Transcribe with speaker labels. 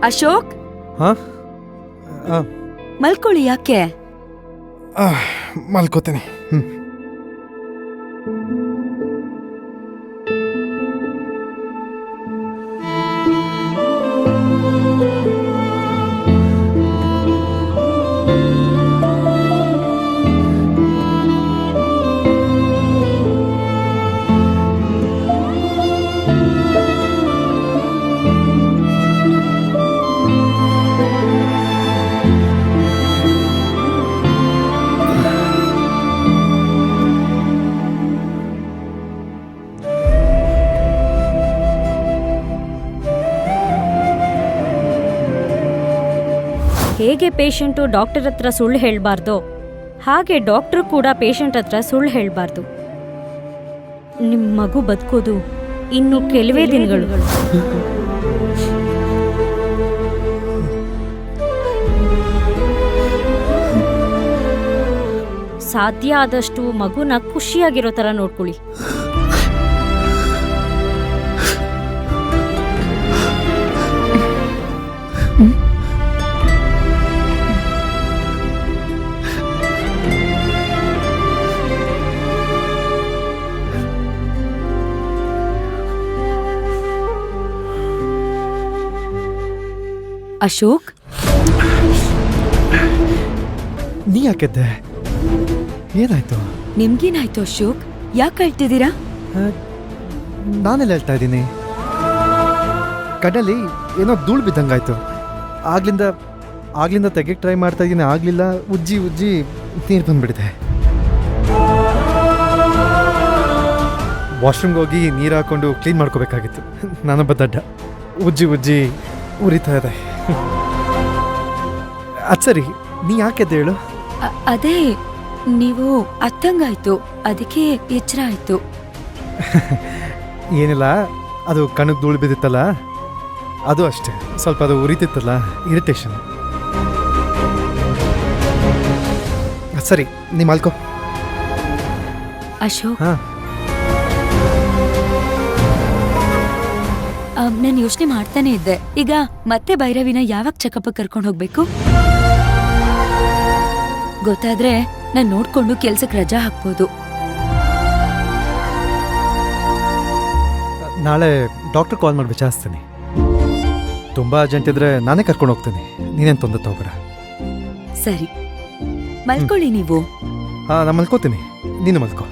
Speaker 1: ಅಶೋಕ್,
Speaker 2: ಹಾ
Speaker 1: ಮಲ್ಕೊಳ್ಳಿ. ಯಾಕೆ?
Speaker 2: ಮಲ್ಕೋತೀನಿ.
Speaker 3: ಹೇಗೆ ಪೇಷಂಟು ಡಾಕ್ಟರ್ ಹತ್ರ ಸುಳ್ಳು ಹೇಳಬಾರ್ದು, ಹಾಗೆ ಡಾಕ್ಟ್ರು ಕೂಡ ಪೇಷಂಟ್ ಹತ್ರ ಸುಳ್ಳು ಹೇಳಬಾರ್ದು. ನಿಮ್ಮ ಮಗು ಬದುಕೋದು ಇನ್ನು ಕೆಲವೇ ದಿನಗಳು. ಸಾಧ್ಯ ಆದಷ್ಟು ಮಗುನ ಖುಷಿಯಾಗಿರೋ ಥರ ನೋಡ್ಕೊಳ್ಳಿ.
Speaker 1: ಅಶೋಕ್,
Speaker 2: ನೀ ಯಾಕೆದ್ದೆ? ಏನಾಯ್ತು?
Speaker 1: ನಿಮ್ಗೇನಾಯ್ತು ಅಶೋಕ್? ಯಾಕೆ ಅಳ್ತಿದ್ದೀರಾ?
Speaker 2: ನಾನೆಲ್ಲ ಹೇಳ್ತಾ ಇದ್ದೀನಿ. ಕಣ್ಣಲ್ಲಿ ಏನೋ ಧೂಳು ಬಿದ್ದಂಗಾಯ್ತು. ಆಗ್ಲಿಂದ ತೆಗೆಯಕ್ಕೆ ಟ್ರೈ ಮಾಡ್ತಾ ಇದ್ದೀನಿ, ಆಗಲಿಲ್ಲ. ಉಜ್ಜಿ ನೀರು ಬಂದ್ಬಿಡಿದೆ. ವಾಶ್ರೂಮ್ಗೆ ಹೋಗಿ ನೀರು ಹಾಕೊಂಡು ಕ್ಲೀನ್ ಮಾಡ್ಕೋಬೇಕಾಗಿತ್ತು. ನಾನೊಬ್ಬ ದಡ್ಡ. ಉಜ್ಜಿ ಉರಿತಾ ಇದೆ. ಅದು ಸರಿ, ನೀ ಯಾಕೆದ್ದೆ ಹೇಳು?
Speaker 1: ಅದೇ ನೀವು ಅತ್ತಂಗಾಯ್ತು, ಅದಕ್ಕೆ ಎಚ್ಚರ ಆಯ್ತು.
Speaker 2: ಏನಿಲ್ಲ, ಅದು ಕಣ್ಣಿಗೆ ಧೂಳು ಬಿದ್ದಿತ್ತಲ್ಲ, ಅದು ಅಷ್ಟೇ. ಸ್ವಲ್ಪ ಅದು ಉರಿತಿತ್ತಲ್ಲ, ಇರಿಟೇಷನ್. ಸರಿ, ನೀ ಮಲ್ಕೋ.
Speaker 1: ಅಶೋಕ್, ನಾನು ಯೋಚನೆ ಮಾಡ್ತಾನೆ ಇದ್ದೆ, ಈಗ ಮತ್ತೆ ಭೈರವಿನ ಯಾವಾಗ ಚೆಕಪ್ ಕರ್ಕೊಂಡು ಹೋಗ್ಬೇಕು? ಗೊತ್ತಾದ್ರೆ ನಾನು ನೋಡ್ಕೊಂಡು ಕೆಲ್ಸಕ್ಕೆ ರಜಾ ಹಾಕ್ಬೋದು.
Speaker 2: ನಾಳೆ ಡಾಕ್ಟರ್ ಕಾಲ್ ಮಾಡಿ ವಿಚಾರಿಸ್ತೀನಿ. ತುಂಬ ಅರ್ಜೆಂಟ್ ಇದ್ರೆ ನಾನೇ ಕರ್ಕೊಂಡು ಹೋಗ್ತೀನಿ. ನೀನೇನು ತೊಂದರೆ ತಗೋಬೇಡ.
Speaker 1: ಸರಿ, ಮಲ್ಕೊಳ್ಳಿ ನೀವು.
Speaker 2: ನಾನು ಮಲ್ಕೋತೀನಿ, ನೀನು ಮಲ್ಕೋ.